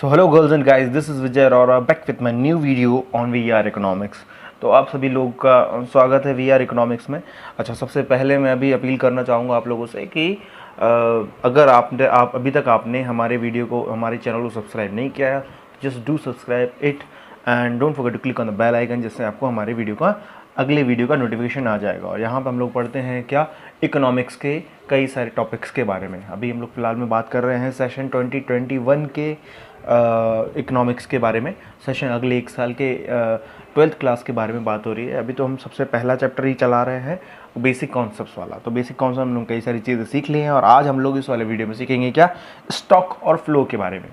So hello girls and guys, this is Vijay Arora back with my new video on VR economics. तो आप सभी लोग का स्वागत है वीआर इकोनॉमिक्स में। अच्छा, सबसे पहले मैं अभी अपील करना चाहूँगा आप लोगों से कि अगर आप अभी तक आपने हमारे वीडियो को, हमारे चैनल को सब्सक्राइब नहीं किया है, just do subscribe it and don't forget to click on the bell icon, जिससे आपको हमारे वीडियो का अगले वीडियो का नोटिफिकेशन आ जाएगा। और यहाँ पर हम लोग पढ़ते हैं क्या, इकोनॉमिक्स के कई सारे टॉपिक्स के बारे में। अभी हम लोग फिलहाल में बात कर रहे हैं सेशन 2021 के इकोनॉमिक्स के बारे में। सेशन अगले एक साल के 12th क्लास के बारे में बात हो रही है। अभी तो हम सबसे पहला चैप्टर ही चला रहे हैं, बेसिक कॉन्सेप्ट्स वाला। तो बेसिक कॉन्सेप्ट हम लोग कई सारी चीज़ें सीख ली हैं और आज हम लोग इस वाले वीडियो में सीखेंगे क्या, स्टॉक और फ्लो के बारे में।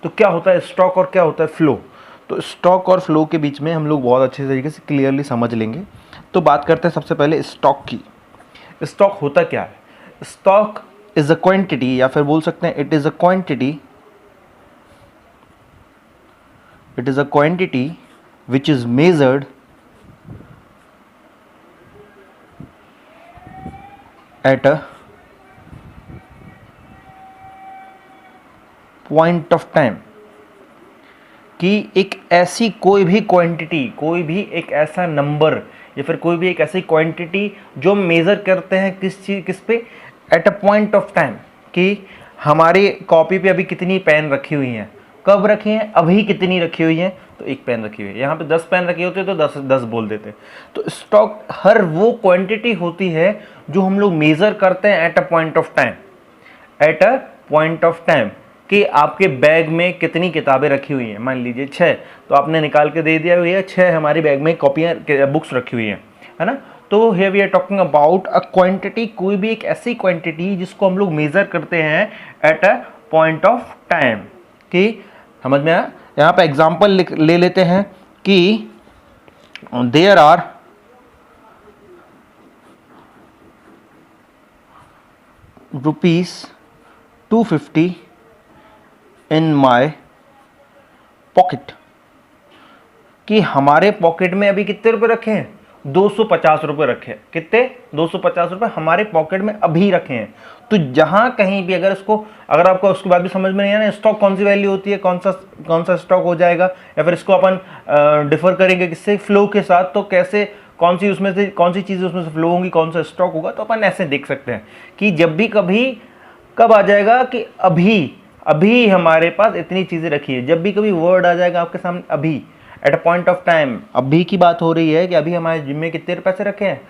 तो क्या होता है स्टॉक और क्या होता है फ्लो। तो स्टॉक और फ्लो के बीच में हम लोग बहुत अच्छे तरीके से क्लियरली समझ लेंगे। तो बात करते हैं सबसे पहले स्टॉक की। स्टॉक होता क्या है? स्टॉक इज अ क्वांटिटी, या फिर बोल सकते हैं it is a quantity, it is a quantity which is measured at a point of time। कि एक ऐसी कोई भी क्वांटिटी, कोई भी एक ऐसा नंबर या फिर कोई भी एक ऐसी क्वांटिटी जो मेज़र करते हैं किस पे, eight a point of time. कि हमारी कॉपी पे अभी कितनी पेन रखी हुई हैं, कब रखी हैं, अभी कितनी रखी हुई हैं, तो एक पेन रखी हुई है। यहाँ पे 10 पेन रखी होती है तो 10 बोल देते। तो स्टॉक हर वो क्वांटिटी होती है जो हम लोग मेज़र करते हैं eight a point of time. Eight a point of time कि आपके बैग में कितनी किताबें रखी हुई हैं। मान लीजिए 6, तो आपने निकाल के दे दिया हुई है 6 हमारी बैग में कॉपियाँ बुक्स रखी हुई हैं, है ना। तो here we are talking about a quantity, कोई भी एक ऐसी क्वांटिटी जिसको हम लोग मेज़र करते हैं eight a point of time. कि समझ में आया? यहाँ पे एग्जाम्पल ले लेते हैं कि there are ₹250 in my pocket. कि हमारे पॉकेट में अभी कितने रुपए रखे हैं? 250 रुपये रखे हैं। कितने? 250 रुपये हमारे पॉकेट में अभी रखे हैं। तो जहां कहीं भी अगर आपको उसके बाद भी समझ में नहीं आना स्टॉक कौन सी वैल्यू होती है, कौन सा स्टॉक हो जाएगा, या फिर इसको अपन डिफर करेंगे किससे, फ्लो के साथ। तो कैसे, कौन सी चीज़ें उसमें से फ्लो होंगी, कौन सा स्टॉक होगा, तो अपन ऐसे देख सकते हैं कि जब भी कभी कब आ जाएगा कि अभी हमारे पास इतनी चीज़ें रखी है। जब भी कभी वर्ड आ जाएगा आपके सामने अभी, eight a point of time, अभी की बात हो रही है कि अभी हमारे जिम में कितने पैसे रखे हैं?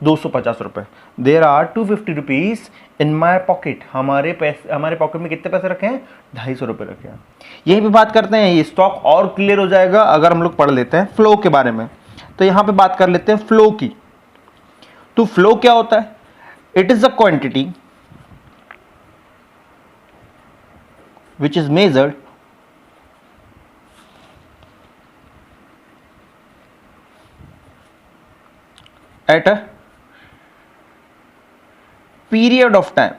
250 रुपये। There are ₹250 in my pocket. हमारे पॉकेट में कितने पैसे रखे हैं? 250 रुपये रखे हैं। यही पे बात करते हैं, ये स्टॉक और क्लियर हो जाएगा अगर हम लोग पढ़ लेते हैं फ्लो के बारे में। तो यहाँ पे बात कर लेते हैं फ्लो की। तो फ्लो क्या होता है? It is a quantity which is measured at a period of time।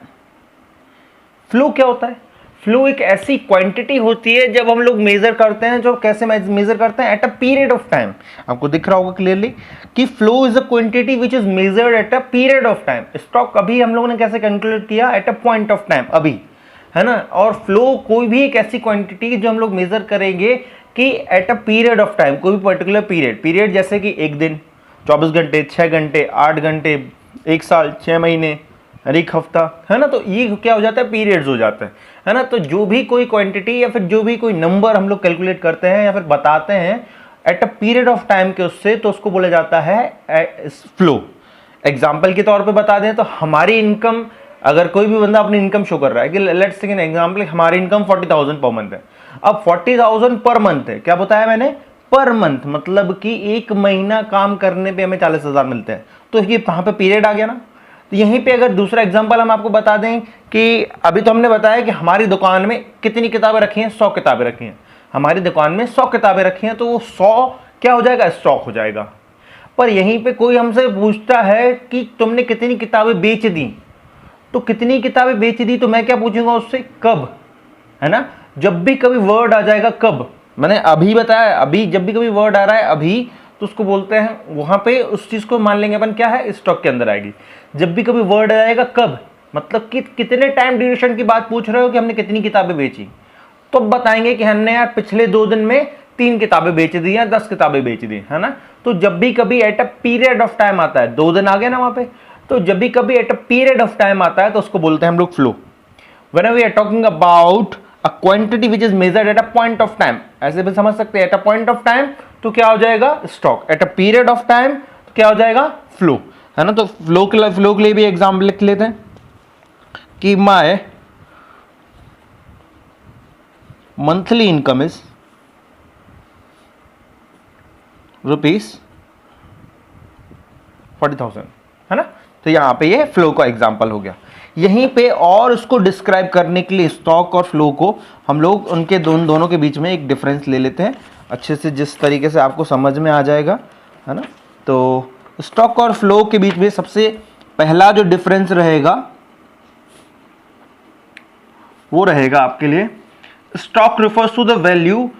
Flow क्या होता है? फ्लो एक ऐसी क्वांटिटी होती है जब हम लोग मेजर करते हैं, जो कैसे मेजर करते हैं? Eight a period of time. आपको दिख रहा होगा क्लियरली कि flow is a quantity which is measured at a period of time. Stock अभी हम लोगों ने कैसे कैलकुलेट किया? Eight a point of time, अभी, है ना। और फ्लो कोई भी एक ऐसी क्वांटिटी जो हम लोग मेजर करेंगे कि eight a period of time, कोई भी पर्टिकुलर पीरियड जैसे कि एक दिन, 24 घंटे, 6 घंटे, 8 घंटे, 1 साल, 6 महीने, एक हफ्ता, है ना। तो ये क्या हो जाता है? पीरियड्स हो जाते हैं, है ना। तो जो भी कोई क्वांटिटी या फिर जो भी कोई नंबर हम लोग कैलकुलेट करते हैं या फिर बताते हैं eight a period of time के उससे, तो उसको बोला जाता है फ्लो। एग्जाम्पल के तौर पे बता दें तो हमारी इनकम, अगर कोई भी बंदा अपनी इनकम शो कर रहा है कि लेट्स टेक एन एग्जांपल, हमारी इनकम 40,000 पर मंथ है। अब 40,000 पर मंथ है, क्या बताया मैंने? पर मंथ, मतलब कि एक महीना काम करने पे हमें 40,000 मिलते हैं। तो ये वहां पे पीरियड आ गया ना। तो यहीं पे अगर दूसरा एग्जांपल हम आपको बता दें कि अभी तो हमने बताया कि हमारी दुकान में कितनी किताबें रखी हैं? 100 किताबें रखी हैं। हमारी दुकान में 100 किताबें रखी हैं, तो वो 100 क्या हो जाएगा? स्टॉक हो जाएगा। पर यहीं पे कोई हमसे पूछता है कि तुमने कितनी किताबें बेच दी, तो कितनी किताबें बेच दी, तो मैं क्या पूछूंगा उससे? कब, है ना। जब भी कभी वर्ड आ जाएगा कब, मैंने अभी बताया, अभी जब भी कभी वर्ड आ रहा है अभी, तो उसको बोलते हैं, वहां पे उस चीज को मान लेंगे अपन क्या है? स्टॉक के अंदर आएगी। जब भी कभी वर्ड आएगा कब, मतलब कि कितने टाइम ड्यूरेशन की बात पूछ रहे हो कि हमने कितनी किताबें बेची, तो अब बताएंगे कि हमने यार पिछले 2 दिन में 3 किताबें बेच दी या 10 किताबें बेच दी, है ना। तो जब भी कभी eight a period of time आता है, 2 दिन आ गए ना वहां पे, तो जब भी कभी eight a period of time आता है तो उसको बोलते हैं हम लोग flow. Whenever we are talking about a quantity which is measured at a point of time, ऐसे भी समझ सकते हैं, at a point of time तो क्या हो जाएगा stock, at a period of time तो क्या हो जाएगा फ्लो, है ना। तो फ्लो के लिए भी एग्जाम्पल लिख लेते हैं कि माय मंथली इनकम इज ₹40,000, है ना। तो यहां पे ये फ्लो का एग्जाम्पल हो गया। यहीं पे और उसको डिस्क्राइब करने के लिए स्टॉक और फ्लो को हम लोग उनके दोनों के बीच में एक डिफरेंस ले लेते हैं अच्छे से, जिस तरीके से आपको समझ में आ जाएगा, है ना। तो स्टॉक और फ्लो के बीच में सबसे पहला जो डिफरेंस रहेगा वो रहेगा आपके लिए, stock refers to the value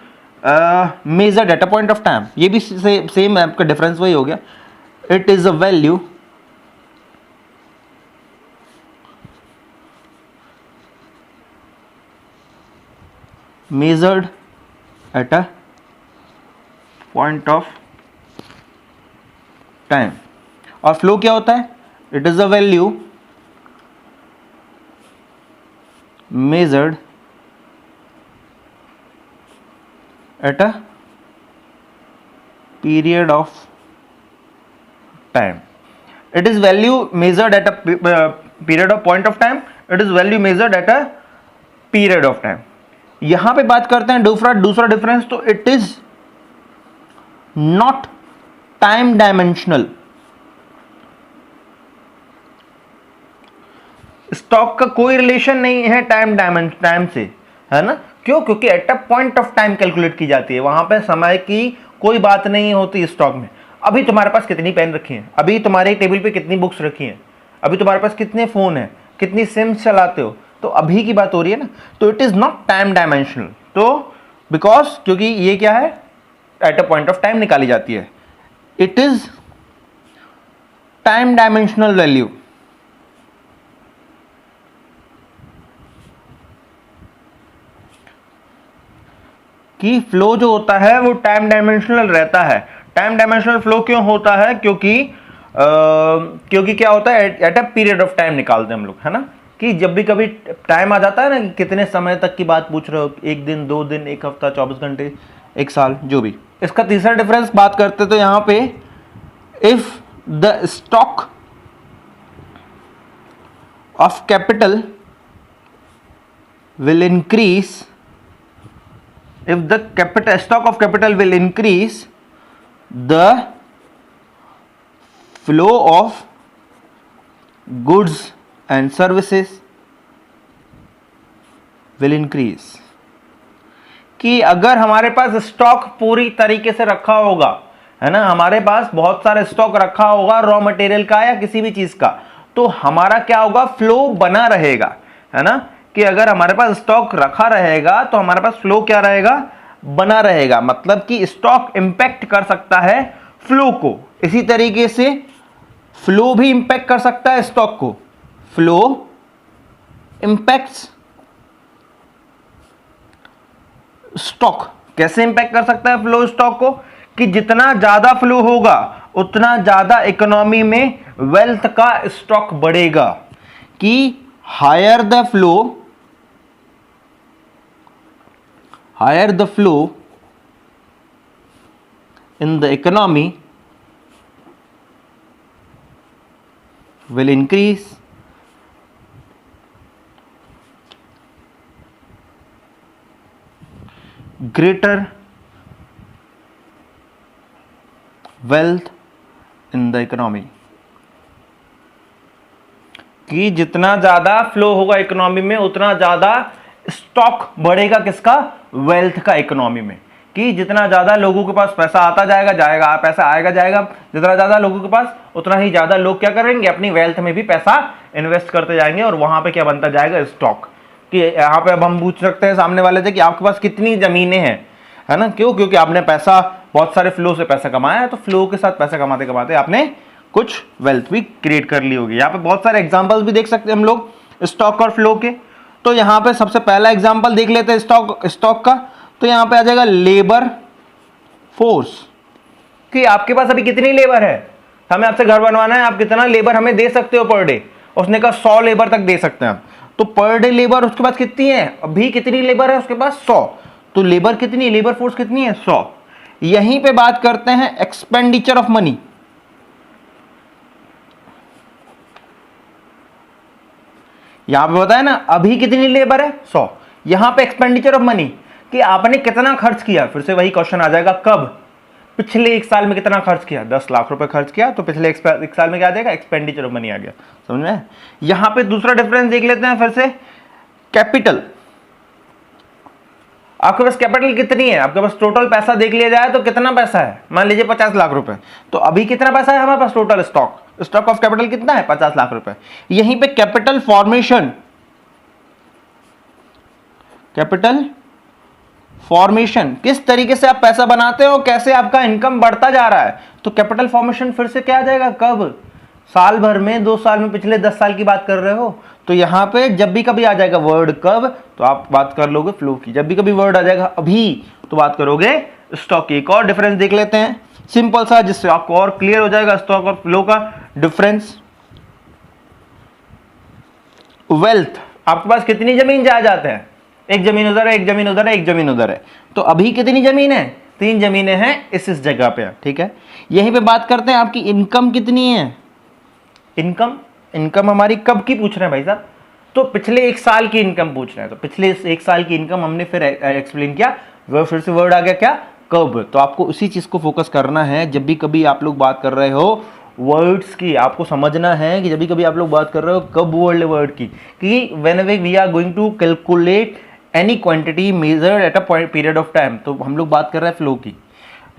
measured at a point of time. ये भी सेम आपका डिफरेंस वही हो गया, it is a value measured at a point of time। और फ्लो क्या होता है, it is a value measured at a period of time। it is value measured at a period of point of time, it is value measured at a period of time। यहां पे बात करते हैं दूसरा difference, तो it is not time dimensional. Stock का कोई relation नहीं है टाइम से, है ना। क्यों, क्योंकि eight a point of time calculate की जाती है, वहां पे समय की कोई बात नहीं होती स्टॉक में। अभी तुम्हारे पास कितनी पेन रखी है, अभी तुम्हारे टेबल पे कितनी बुक्स रखी हैं, अभी तुम्हारे पास कितने फोन है, कितनी सिम्स चलाते हो, तो अभी की बात हो रही है ना। तो it is not time dimensional, तो बिकॉज क्योंकि ये क्या है, eight a point of time निकाली जाती है। It is time dimensional value, कि फ्लो जो होता है वो टाइम डायमेंशनल रहता है। टाइम डायमेंशनल फ्लो क्यों होता है, क्योंकि क्या होता है, eight a period of time निकालते हैं हम लोग, है ना। कि जब भी कभी टाइम आ जाता है ना, कि कितने समय तक की बात पूछ रहे हो, 1 दिन 2 दिन 1 हफ्ता 24 घंटे 1 साल, जो भी। इसका तीसरा डिफरेंस बात करते तो यहां पे, if the stock of capital will increase, if the stock of capital will increase, the flow of goods and services will increase। कि अगर हमारे पास स्टॉक पूरी तरीके से रखा होगा, है ना, हमारे पास बहुत सारे स्टॉक रखा होगा रॉ मटेरियल का या किसी भी चीज का, तो हमारा क्या होगा, फ्लो बना रहेगा, है ना। कि अगर हमारे पास स्टॉक रखा रहेगा तो हमारे पास फ्लो क्या रहेगा, बना रहेगा। मतलब कि स्टॉक इंपैक्ट कर सकता है फ्लो को, इसी तरीके से फ्लो भी इंपैक्ट कर सकता है स्टॉक को। फ्लो इंपैक्ट्स स्टॉक, कैसे इंपैक्ट कर सकता है फ्लो स्टॉक को, कि जितना ज्यादा फ्लो होगा उतना ज्यादा इकोनॉमी में वेल्थ का स्टॉक बढ़ेगा। कि higher the flow in the economy will increase greater wealth in the economy। कि जितना ज्यादा फ्लो होगा इकोनॉमी में उतना ज्यादा स्टॉक बढ़ेगा, किसका, वेल्थ का इकोनॉमी में। कि जितना ज्यादा लोगों के पास पैसा आता जाएगा, पैसा आएगा जाएगा, जितना ज्यादा लोगों के पास उतना ही ज्यादा लोग क्या करेंगे, अपनी वेल्थ में भी पैसा इन्वेस्ट करते जाएंगे, और वहां पे क्या बनता जाएगा, स्टॉक। कि यहाँ पे अब हम पूछ सकते हैं सामने वाले से कि आपके पास कितनी जमीनें हैं, है ना। क्यों, क्योंकि आपने पैसा बहुत सारे फ्लो से पैसा कमाया है, तो फ्लो के साथ पैसा कमाते कमाते आपने कुछ वेल्थ भी क्रिएट कर ली होगी। यहाँ पे बहुत सारे एग्जाम्पल्स भी देख सकते हैं हम लोग स्टॉक और फ्लो के। तो यहां पे सबसे पहला एग्जांपल देख लेते हैं स्टॉक का। तो यहां पे आ जाएगा लेबर फोर्स, कि आपके पास अभी कितनी लेबर है, हमें आपसे घर बनवाना है, आप कितना लेबर हमें दे सकते हो पर डे। उसने कहा 100 लेबर तक दे सकते हैं हम। तो पर डे लेबर उसके पास कितनी है, अभी कितनी लेबर है उसके पास 100। तो लेबर कितनी, लेबर फोर्स कितनी है 100। यहीं पे बात करते हैं एक्सपेंडिचर ऑफ मनी। यहां पे बताया ना अभी कितनी लेबर है 100, यहां पे एक्सपेंडिचर ऑफ मनी कि आपने कितना खर्च किया। फिर से वही क्वेश्चन आ जाएगा, कब, पिछले 1 साल में कितना खर्च किया, 10 लाख रुपए खर्च किया, तो पिछले 1 साल में क्या आ जाएगा, एक्सपेंडिचर ऑफ मनी आ गया। समझ में? यहां पे दूसरा डिफरेंस देख लेते हैं फिर से, कैपिटल। आपके पास कैपिटल कितनी है, आपके पास टोटल पैसा देख लिया जाए तो कितना पैसा है, मान लीजिए 50 लाख रुपए। तो अभी कितना पैसा है हमारे पास टोटल, स्टॉक ऑफ कैपिटल कितना है 50 लाख रुपए। यहीं पे कैपिटल फॉर्मेशन, किस तरीके से आप पैसा बनाते हो, कैसे आपका इनकम बढ़ता जा रहा है। तो कैपिटल फॉर्मेशन फिर से क्या आ जाएगा, कब, साल भर में, 2 साल में, पिछले 10 साल की बात कर रहे हो। तो यहां पे जब भी कभी आ जाएगा वर्ड कब, तो आप बात कर लोगे फ्लो की। जब भी कभी वर्ड आ जाएगा अभी, तो बात करोगे स्टॉक की। एक और डिफरेंस देख लेते हैं सिंपल सा, जिससे आपको और क्लियर हो जाएगा स्टॉक और फ्लो का डिफरेंस। वेल्थ, आपके पास कितनी जमीन जायदाद है, एक जमीन उधर है, एक जमीन उधर है, एक जमीन उधर है। तो अभी कितनी जमीन है, 3 जमीनें हैं इस जगह पे, ठीक है। यहीं पे बात करते हैं आपकी इनकम कितनी है। इनकम हमारी कब की पूछ रहे हैं भाई साहब, तो पिछले 1 साल की इनकम पूछ रहे हैं। तो पिछले 1 साल की इनकम हमने फिर एक्सप्लेन किया, वो फिर से वर्ड आ गया क्या, कब। तो आपको उसी चीज को फोकस करना है। जब भी कभी आप लोग बात कर रहे हो वर्ड्स की, आपको समझना है कि जब भी कभी आप लोग बात कर रहे हो कब वर्ड की, कि whenever we are going to calculate any quantity measured at a period of time. तो हम लोग बात कर रहे हैं फ्लो की।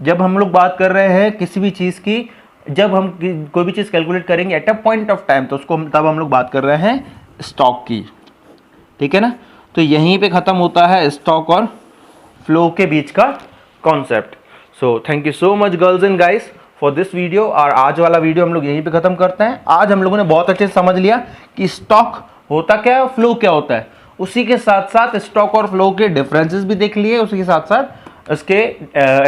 जब हम लोग बात कर रहे हैं किसी भी चीज की, जब हम कोई भी चीज कैलकुलेट करेंगे eight a point of time, तो उसको तब हम लोग बात कर रहे हैं स्टॉक की, ठीक है ना। तो यहीं पे खत्म होता है स्टॉक और फ्लो के बीच का concept. So thank you so much girls and guys for this video. और आज वाला वीडियो हम लोग यहीं पे खत्म करते हैं। आज हम लोगों ने बहुत अच्छे से समझ लिया कि स्टॉक होता क्या है और फ्लो क्या होता है। उसी के साथ साथ स्टॉक और फ्लो के डिफरेंसेस भी देख लिए, उसी के साथ साथ इसके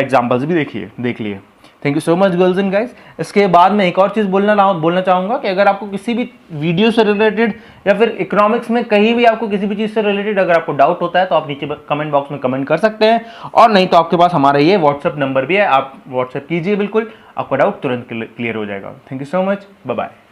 एग्जांपल्स भी देख लिए। Thank you so much girls and guys. इसके बाद में एक और चीज़ बोलना चाहूँगा कि अगर आपको किसी भी वीडियो से रिलेटेड या फिर इकोनॉमिक्स में कहीं भी आपको किसी भी चीज़ से रिलेटेड अगर आपको डाउट होता है, तो आप नीचे कमेंट बॉक्स में कमेंट कर सकते हैं। और नहीं तो आपके पास हमारा ये व्हाट्सएप नंबर भी है, आप व्हाट्सएप कीजिए, बिल्कुल आपका डाउट तुरंत क्लियर हो जाएगा। Thank you so much, bye bye.